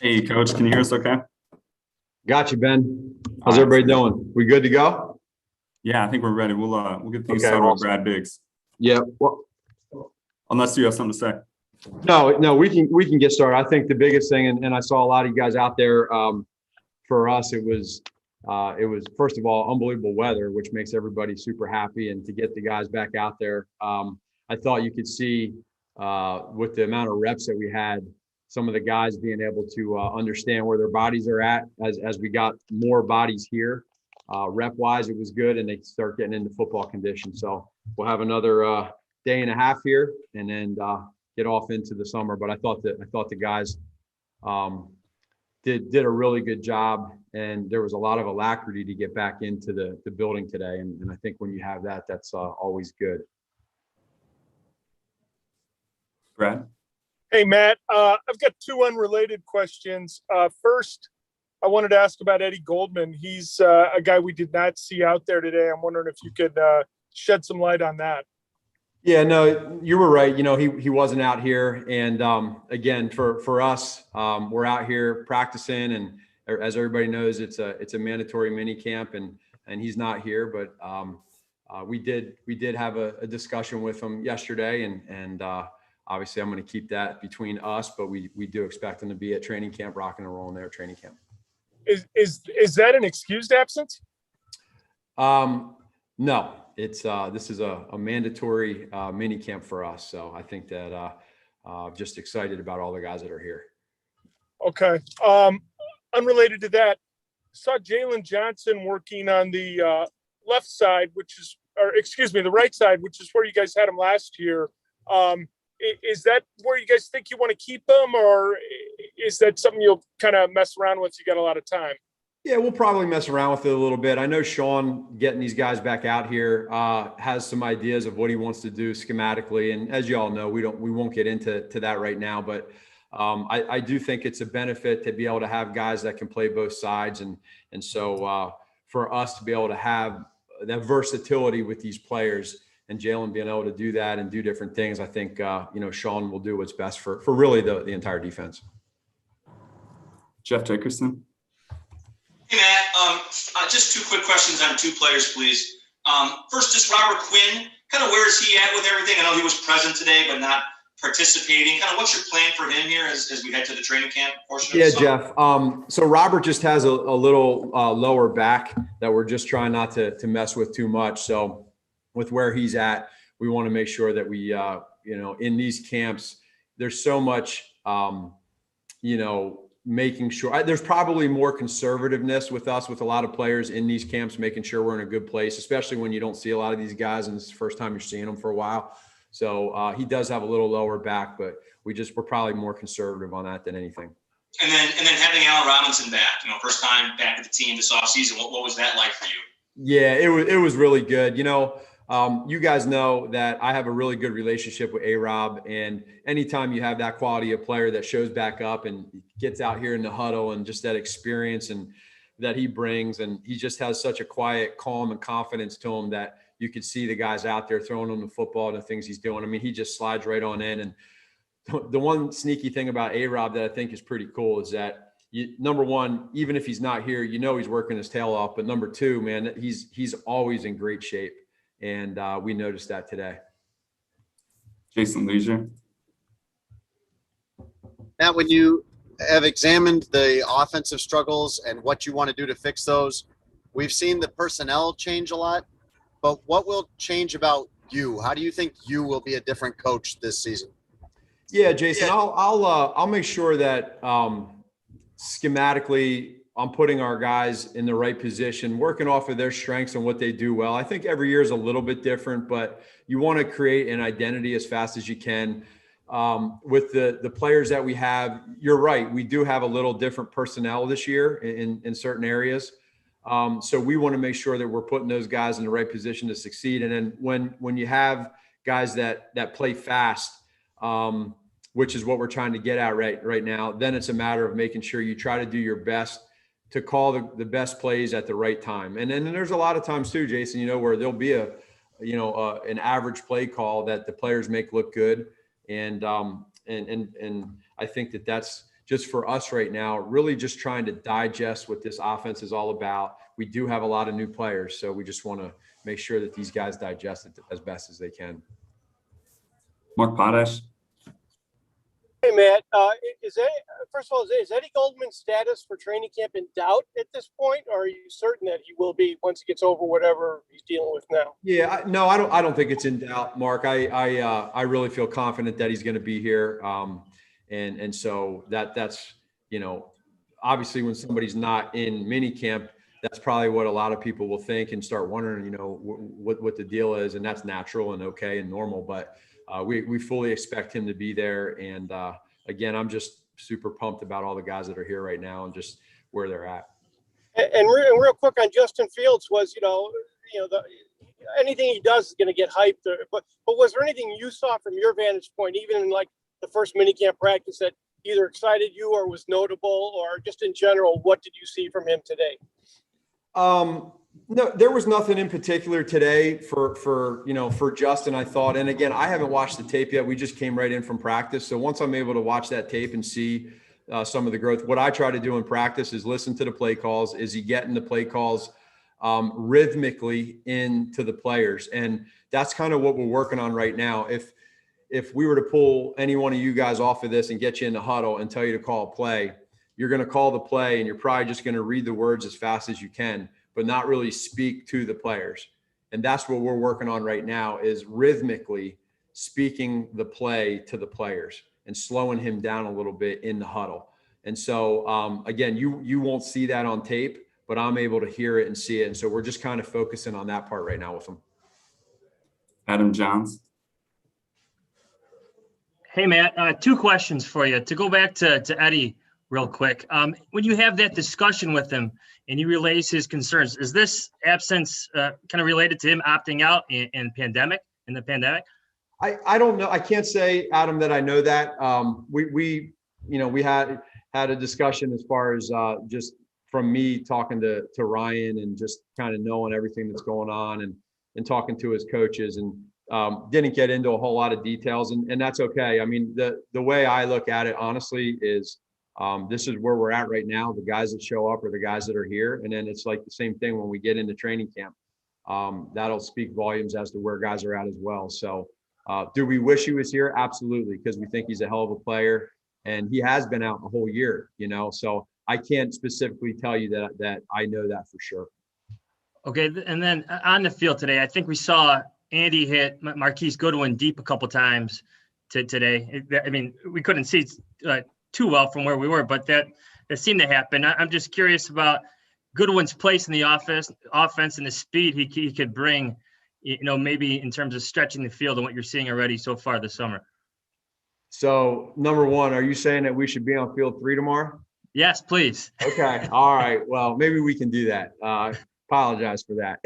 Hey, Coach, can you hear us okay? Got you, Ben. All How's right, everybody sweet. doing? We good to go? Yeah, I think we're ready. We'll get things Okay, started with awesome. Brad Biggs, Yeah. Well, unless you have something to say. no, we can get started. I think the biggest thing, and I saw a lot of you guys out there. For us, it was first of all unbelievable weather, which makes everybody super happy, and to get the guys back out there. I thought you could see with the amount of reps that we had, some of the guys being able to understand where their bodies are at as we got more bodies here. Rep wise, it was good, and they start getting into football condition. So we'll have another day and a half here, and then get off into the summer. But I thought the guys um, did a really good job, and there was a lot of alacrity to get back into the building today. And I think when you have that, that's always good. Brad? Hey, Matt. I've got two unrelated questions. First, I wanted to ask about Eddie Goldman. He's a guy we did not see out there today. I'm wondering if you could shed some light on that. Yeah, no, you were right. He wasn't out here, and again, for us, we're out here practicing, and as everybody knows, it's a mandatory mini camp, and he's not here. But we did have a discussion with him yesterday, and obviously I'm going to keep that between us, but we do expect him to be at training camp, rocking and rolling there at training camp. Is that an excused absence? No, this is a mandatory mini camp for us. So I think that just excited about all the guys that are here. Okay. Unrelated to that, saw Jalen Johnson working on the left side, the right side, which is where you guys had him last year. Is that where you guys think you want to keep him, or is that something you'll kind of mess around with? You got a lot of time. Yeah, we'll probably mess around with it a little bit. I know Sean, getting these guys back out here, has some ideas of what he wants to do schematically. And as you all know, we won't get into that right now. But I do think it's a benefit to be able to have guys that can play both sides. And so for us to be able to have that versatility with these players, and Jalen being able to do that and do different things, I think Sean will do what's best for really the entire defense. Jeff Dickerson? Hey, Matt. Just two quick questions on two players, please. First, just Robert Quinn. Kind of where is he at with everything? I know he was present today, but not participating. Kind of what's your plan for him here as we head to the training camp portion? Yeah, Jeff. So Robert just has a little lower back that we're just trying not to mess with too much. So with where he's at, we want to make sure that we, in these camps, there's so much, making sure there's probably more conservativeness with us, with a lot of players in these camps, making sure we're in a good place, especially when you don't see a lot of these guys and it's the first time you're seeing them for a while. So he does have a little lower back, but we're probably more conservative on that than anything. And then having Allen Robinson back, first time back at the team this offseason, what was that like for you? Yeah, it was really good. You guys know that I have a really good relationship with A-Rob, and anytime you have that quality of player that shows back up and gets out here in the huddle, and just that experience and that he brings, and he just has such a quiet, calm, and confidence to him that you could see the guys out there throwing him the football and the things he's doing. I mean, he just slides right on in. And the one sneaky thing about A-Rob that I think is pretty cool is that number one, even if he's not here, he's working his tail off. But number two, man, he's always in great shape. And we noticed that today. Jason Leisure? Matt, when you have examined the offensive struggles and what you want to do to fix those, we've seen the personnel change a lot. But what will change about you? How do you think you will be a different coach this season? Yeah, Jason, I'll make sure that schematically I'm putting our guys in the right position, working off of their strengths and what they do well. I think every year is a little bit different, but you want to create an identity as fast as you can. With the players that we have, you're right. We do have a little different personnel this year in certain areas. So we want to make sure that we're putting those guys in the right position to succeed. And then when you have guys that play fast, which is what we're trying to get at right now, then it's a matter of making sure you try to do your best to call the best plays at the right time. And then there's a lot of times too, Jason, where there'll be an average play call that the players make look good. And I think that's just for us right now, really just trying to digest what this offense is all about. We do have a lot of new players, so we just want to make sure that these guys digest it as best as they can. Mark Potash. Hey, Matt, first of all, is Eddie Goldman's status for training camp in doubt at this point, or are you certain that he will be once he gets over whatever he's dealing with now? Yeah, no, I don't think it's in doubt, Mark. I really feel confident that he's going to be here. And so that's, you know, obviously when somebody's not in mini camp, that's probably what a lot of people will think and start wondering, you know, what the deal is. And that's natural and okay and normal, but we fully expect him to be there. And again, I'm just super pumped about all the guys that are here right now and just where they're at. And real quick on Justin Fields was, anything he does is going to get hyped. But was there anything you saw from your vantage point, even in like the first minicamp practice, that either excited you or was notable, or just in general, what did you see from him today? No, there was nothing in particular today for Justin, I thought. And again, I haven't watched the tape yet. We just came right in from practice. So once I'm able to watch that tape and see some of the growth, what I try to do in practice is listen to the play calls. Is he getting the play calls rhythmically into the players? And that's kind of what we're working on right now. If we were to pull any one of you guys off of this and get you in the huddle and tell you to call a play, you're going to call the play and you're probably just going to read the words as fast as you can, but not really speak to the players. And that's what we're working on right now, is rhythmically speaking the play to the players and slowing him down a little bit in the huddle. And so, again, you won't see that on tape, but I'm able to hear it and see it. And so we're just kind of focusing on that part right now with him. Adam Johns. Hey, Matt, two questions for you. To go back to Eddie real quick. When you have that discussion with him and he relays his concerns, is this absence kind of related to him opting out in the pandemic? I don't know. I can't say, Adam, that I know that. We had a discussion as far as just from me talking to Ryan and just kind of knowing everything that's going on and talking to his coaches, and didn't get into a whole lot of details, and that's okay. I mean, the way I look at it, honestly, is this is where we're at right now. The guys that show up are the guys that are here. And then it's like the same thing when we get into training camp. That'll speak volumes as to where guys are at as well. So do we wish he was here? Absolutely, because we think he's a hell of a player. And he has been out a whole year, so I can't specifically tell you that I know that for sure. Okay, and then on the field today, I think we saw Andy hit Marquise Goodwin deep a couple times today. I mean, we couldn't see too well from where we were, but that seemed to happen. I'm just curious about Goodwin's place in the offense and the speed he could bring, maybe in terms of stretching the field and what you're seeing already so far this summer. So, number one, are you saying that we should be on field 3 tomorrow? Yes, please. Okay. All right. Well, maybe we can do that. Apologize for that.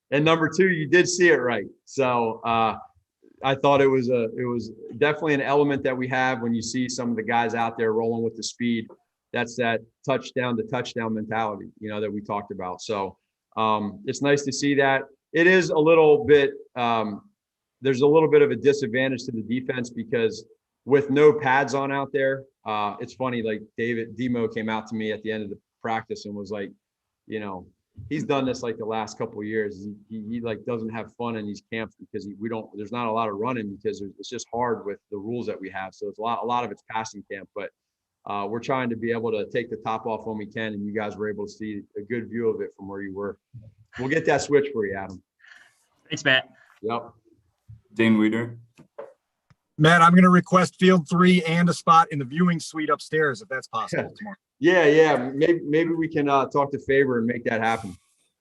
And number 2, you did see it right. So I thought it was definitely an element that we have when you see some of the guys out there rolling with the speed. That's that touchdown to touchdown mentality, that we talked about. So it's nice to see that. It is a little bit there's a little bit of a disadvantage to the defense because with no pads on out there, it's funny, like Demo came out to me at the end of the practice and was like, he's done this like the last couple of years. He like doesn't have fun in these camps because there's not a lot of running because it's just hard with the rules that we have. So it's a lot of it's passing camp, but we're trying to be able to take the top off when we can. And you guys were able to see a good view of it from where you were. We'll get that switch for you, Adam. Thanks, Matt. Yep. Dane Weeder. Matt, I'm going to request field 3 and a spot in the viewing suite upstairs, if that's possible tomorrow. Yeah. Maybe we can talk to Faber and make that happen.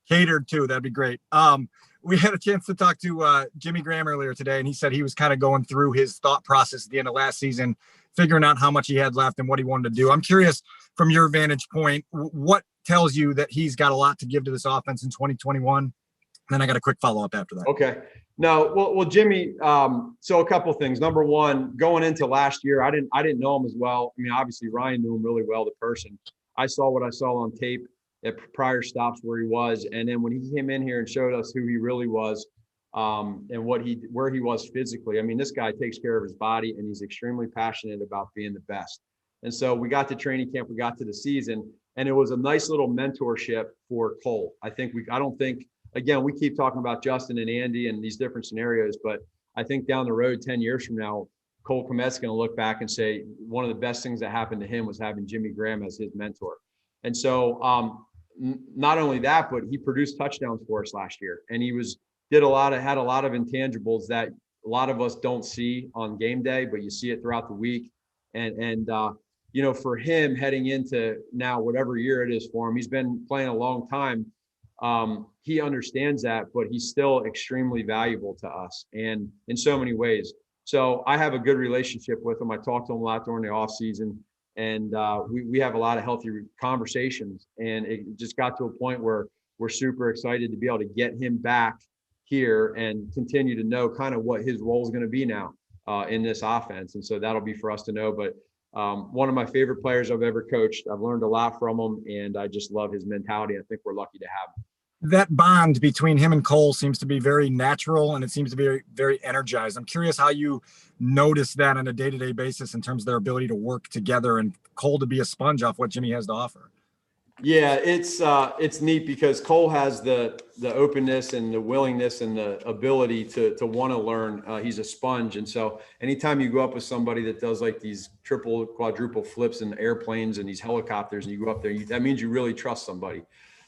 Catered too. That'd be great. We had a chance to talk to Jimmy Graham earlier today, and he said he was kind of going through his thought process at the end of last season, figuring out how much he had left and what he wanted to do. I'm curious, from your vantage point, what tells you that he's got a lot to give to this offense in 2021? Then I got a quick follow-up after that. Okay. No, well, Jimmy, so a couple of things. Number one, going into last year, I didn't know him as well. I mean, obviously Ryan knew him really well, the person. I saw what I saw on tape at prior stops where he was. And then when he came in here and showed us who he really was, and where he was physically. I mean, this guy takes care of his body, and he's extremely passionate about being the best. And so we got to training camp, we got to the season, and it was a nice little mentorship for Cole. I don't think, again, we keep talking about Justin and Andy and these different scenarios, but I think down the road, 10 years from now, Cole Kmet's going to look back and say one of the best things that happened to him was having Jimmy Graham as his mentor. And so not only that, but he produced touchdowns for us last year, and he had a lot of intangibles that a lot of us don't see on game day, but you see it throughout the week. And you know, for him heading into now whatever year it is for him, he's been playing a long time. He understands that, but he's still extremely valuable to us, and in so many ways. So I have a good relationship with him. I talk to him a lot during the off season, and we have a lot of healthy conversations. And it just got to a point where we're super excited to be able to get him back here and continue to know kind of what his role is going to be now in this offense. And so that'll be for us to know. But one of my favorite players I've ever coached. I've learned a lot from him, and I just love his mentality. I think we're lucky to have him. That bond between him and Cole seems to be very natural, and it seems to be very, very energized. I'm curious how you notice that on a day-to-day basis in terms of their ability to work together and Cole to be a sponge off what Jimmy has to offer. Yeah, it's neat because Cole has the openness and the willingness and the ability to want to learn. He's a sponge. And so anytime you go up with somebody that does like these triple, quadruple flips in airplanes and these helicopters, and you go up there, that means you really trust somebody.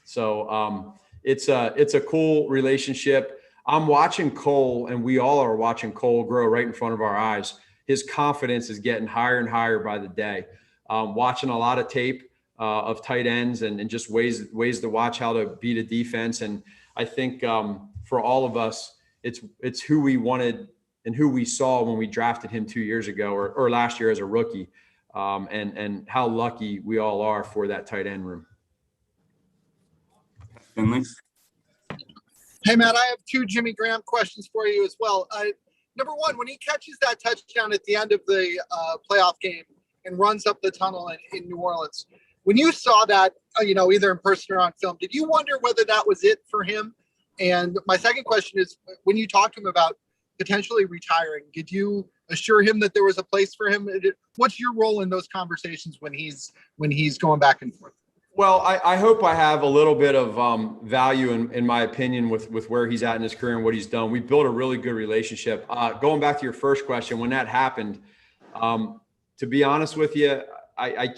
So it's a cool relationship. I'm watching Cole, and we all are watching Cole grow right in front of our eyes. His confidence is getting higher and higher by the day. Watching a lot of tape of tight ends and just ways to watch how to beat a defense. And I think for all of us, it's who we wanted and who we saw when we drafted him 2 years ago or last year as a rookie, and how lucky we all are for that tight end room. Finley? Hey, Matt, I have two Jimmy Graham questions for you as well. Number one, when he catches that touchdown at the end of the playoff game and runs up the tunnel in New Orleans, when you saw that, either in person or on film, did you wonder whether that was it for him? And my second question is, when you talked to him about potentially retiring, did you assure him that there was a place for him? What's your role in those conversations when he's going back and forth? Well, I hope I have a little bit of value in my opinion with where he's at in his career and what he's done. We built a really good relationship. Going back to your first question, when that happened, to be honest with you, I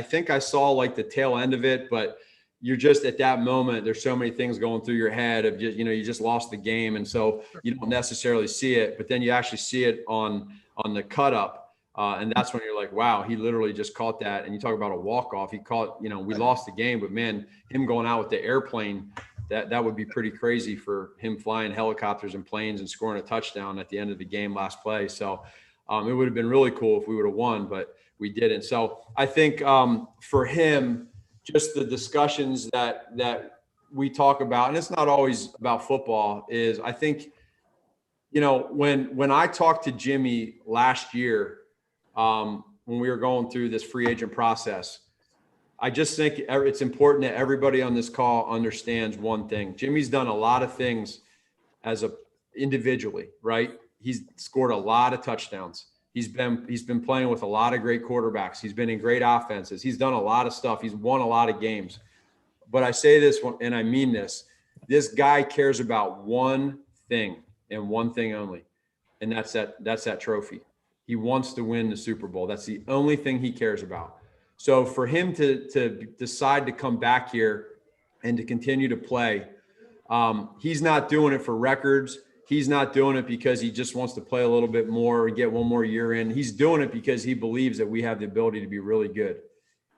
think I saw like the tail end of it, but you're just at that moment, there's so many things going through your head of just, you just lost the game. And so you don't necessarily see it, but then you actually see it on the cut up. And that's when you're like, wow, he literally just caught that. And you talk about a walk-off. He caught, we lost the game, but man, him going out with the airplane, that would be pretty crazy for him flying helicopters and planes and scoring a touchdown at the end of the game last play. So it would have been really cool if we would have won, but we didn't. So I think for him, just the discussions that we talk about, and it's not always about football, is I think, when I talked to Jimmy last year, when we were going through this free agent process, I just think it's important that everybody on this call understands one thing. Jimmy's done a lot of things individually, right? He's scored a lot of touchdowns. He's been playing with a lot of great quarterbacks. He's been in great offenses. He's done a lot of stuff. He's won a lot of games. But I say this, and I mean this, this guy cares about one thing and one thing only, and that's that trophy. He wants to win the Super Bowl. That's the only thing he cares about. So for him to decide to come back here and to continue to play, he's not doing it for records. He's not doing it because he just wants to play a little bit more and get one more year in. He's doing it because he believes that we have the ability to be really good.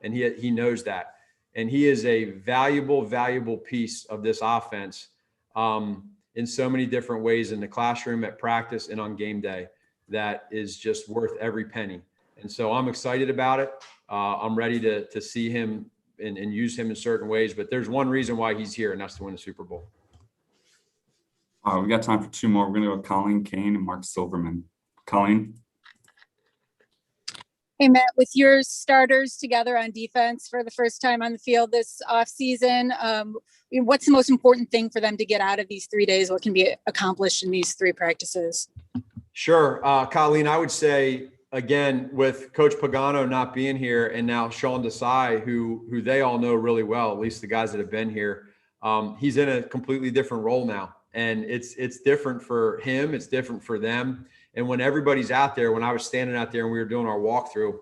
And he knows that. And he is a valuable, valuable piece of this offense in so many different ways in the classroom, at practice, and on game day. That is just worth every penny. And so I'm excited about it. I'm ready to see him and use him in certain ways, but there's one reason why he's here, and that's to win the Super Bowl. We got time for two more. We're going to go Colleen Kane and Mark Silverman. Colleen? Hey, Matt, with your starters together on defense for the first time on the field this offseason, what's the most important thing for them to get out of these 3 days? What can be accomplished in these 3 practices? Sure. Colleen, I would say, again, with Coach Pagano not being here and now Sean Desai, who they all know really well, at least the guys that have been here, he's in a completely different role now. And it's different for him. It's different for them. And when everybody's out there, when I was standing out there and we were doing our walkthrough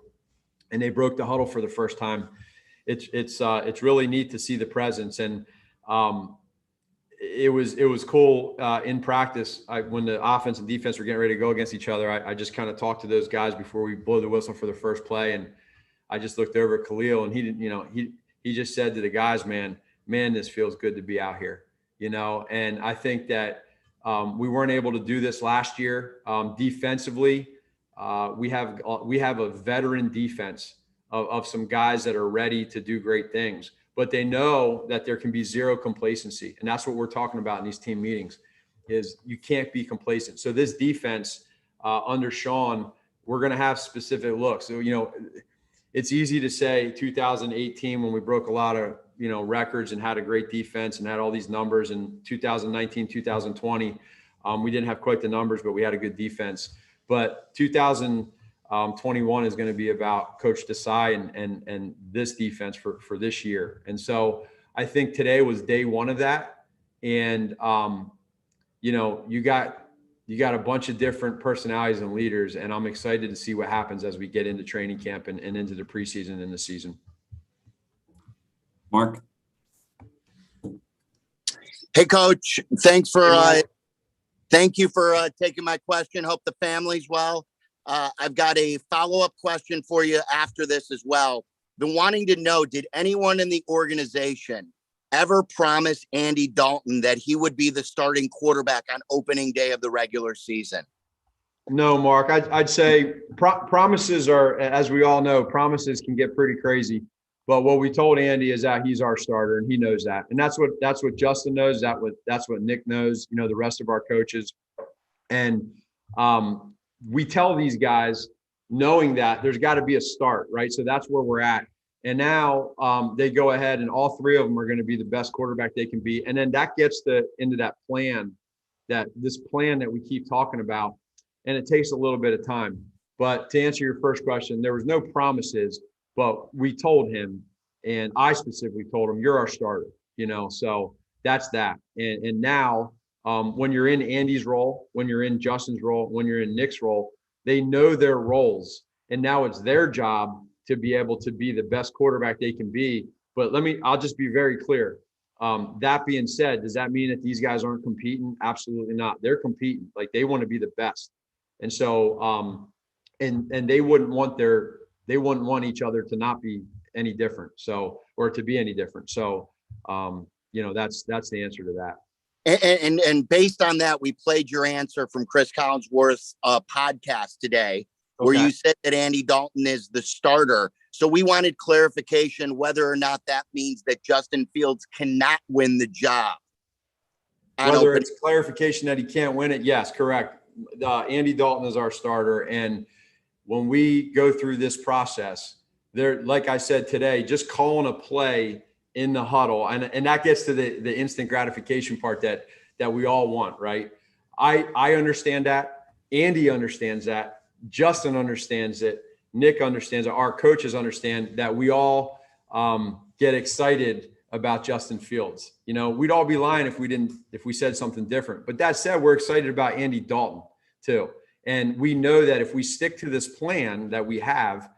and they broke the huddle for the first time, it's really neat to see the presence. And it was cool in practice. When the offense and defense were getting ready to go against each other, I just kind of talked to those guys before we blow the whistle for the first play. And I just looked over at Khalil and he didn't, he just said to the guys, man, this feels good to be out here, and I think that we weren't able to do this last year. Defensively, we have a veteran defense of some guys that are ready to do great things, but they know that there can be zero complacency. And that's what we're talking about in these team meetings is you can't be complacent. So this defense under Sean, we're going to have specific looks. So, it's easy to say 2018 when we broke a lot of, records and had a great defense and had all these numbers. In 2019, 2020, we didn't have quite the numbers, but we had a good defense. But 2021 is going to be about Coach Desai and this defense for this year. And so I think today was day one of that. And, you got a bunch of different personalities and leaders, and I'm excited to see what happens as we get into training camp and into the preseason and the season. Mark? Hey, Coach. Thank you for taking my question. Hope the family's well. I've got a follow-up question for you after this as well. Been wanting to know, did anyone in the organization ever promise Andy Dalton that he would be the starting quarterback on opening day of the regular season? No, Mark, I'd say promises are, as we all know, promises can get pretty crazy. But what we told Andy is that he's our starter and he knows that. And that's what Justin knows. That's what Nick knows, the rest of our coaches. And we tell these guys knowing that there's got to be a start, right? So that's where we're at. And now they go ahead and all 3 of them are going to be the best quarterback they can be. And then that gets into that plan, this plan that we keep talking about. And it takes a little bit of time. But to answer your first question, there was no promises, but we told him, and I specifically told him, you're our starter, so that's that. And now when you're in Andy's role, when you're in Justin's role, when you're in Nick's role, they know their roles. And now it's their job to be able to be the best quarterback they can be. But I'll just be very clear. That being said, does that mean that these guys aren't competing? Absolutely not. They're competing. Like, they want to be the best. And so, and they wouldn't want each other to not be any different. So, or to be any different. So, that's the answer to that. And based on that, we played your answer from Chris Collinsworth's podcast today, where you said that Andy Dalton is the starter. So we wanted clarification whether or not that means that Justin Fields cannot win the job. Whether it's clarification that he can't win it, yes, correct. Andy Dalton is our starter. And when we go through this process, like I said today, just calling a play in the huddle, and that gets to the instant gratification part that we all want, right? I understand that. Andy understands that. Justin understands it. Nick understands it. Our coaches understand that we all get excited about Justin Fields. We'd all be lying if we said something different. But that said, we're excited about Andy Dalton too. And we know that if we stick to this plan that we have,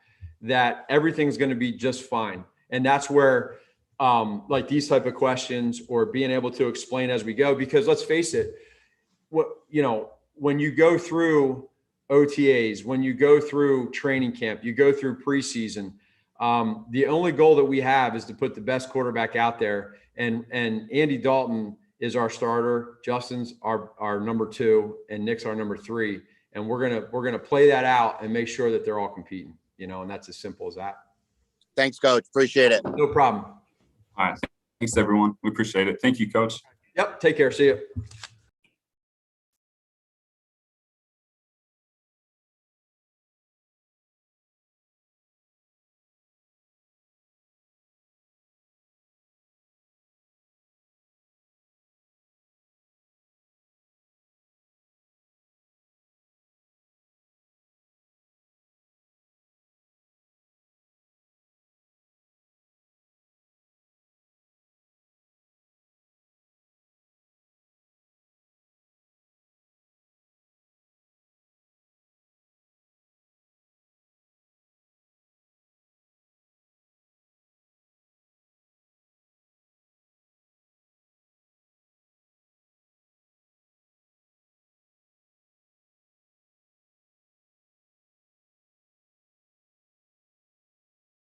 that everything's going to be just fine. And that's where like these type of questions or being able to explain as we go, because let's face it, when you go through OTAs, when you go through training camp, you go through preseason, the only goal that we have is to put the best quarterback out there. And Andy Dalton is our starter. Justin's our number 2 and Nick's our number 3. And we're going to play that out and make sure that they're all competing, and that's as simple as that. Thanks, Coach. Appreciate it. No problem. All right. Thanks, everyone. We appreciate it. Thank you, Coach. Yep. Take care. See you.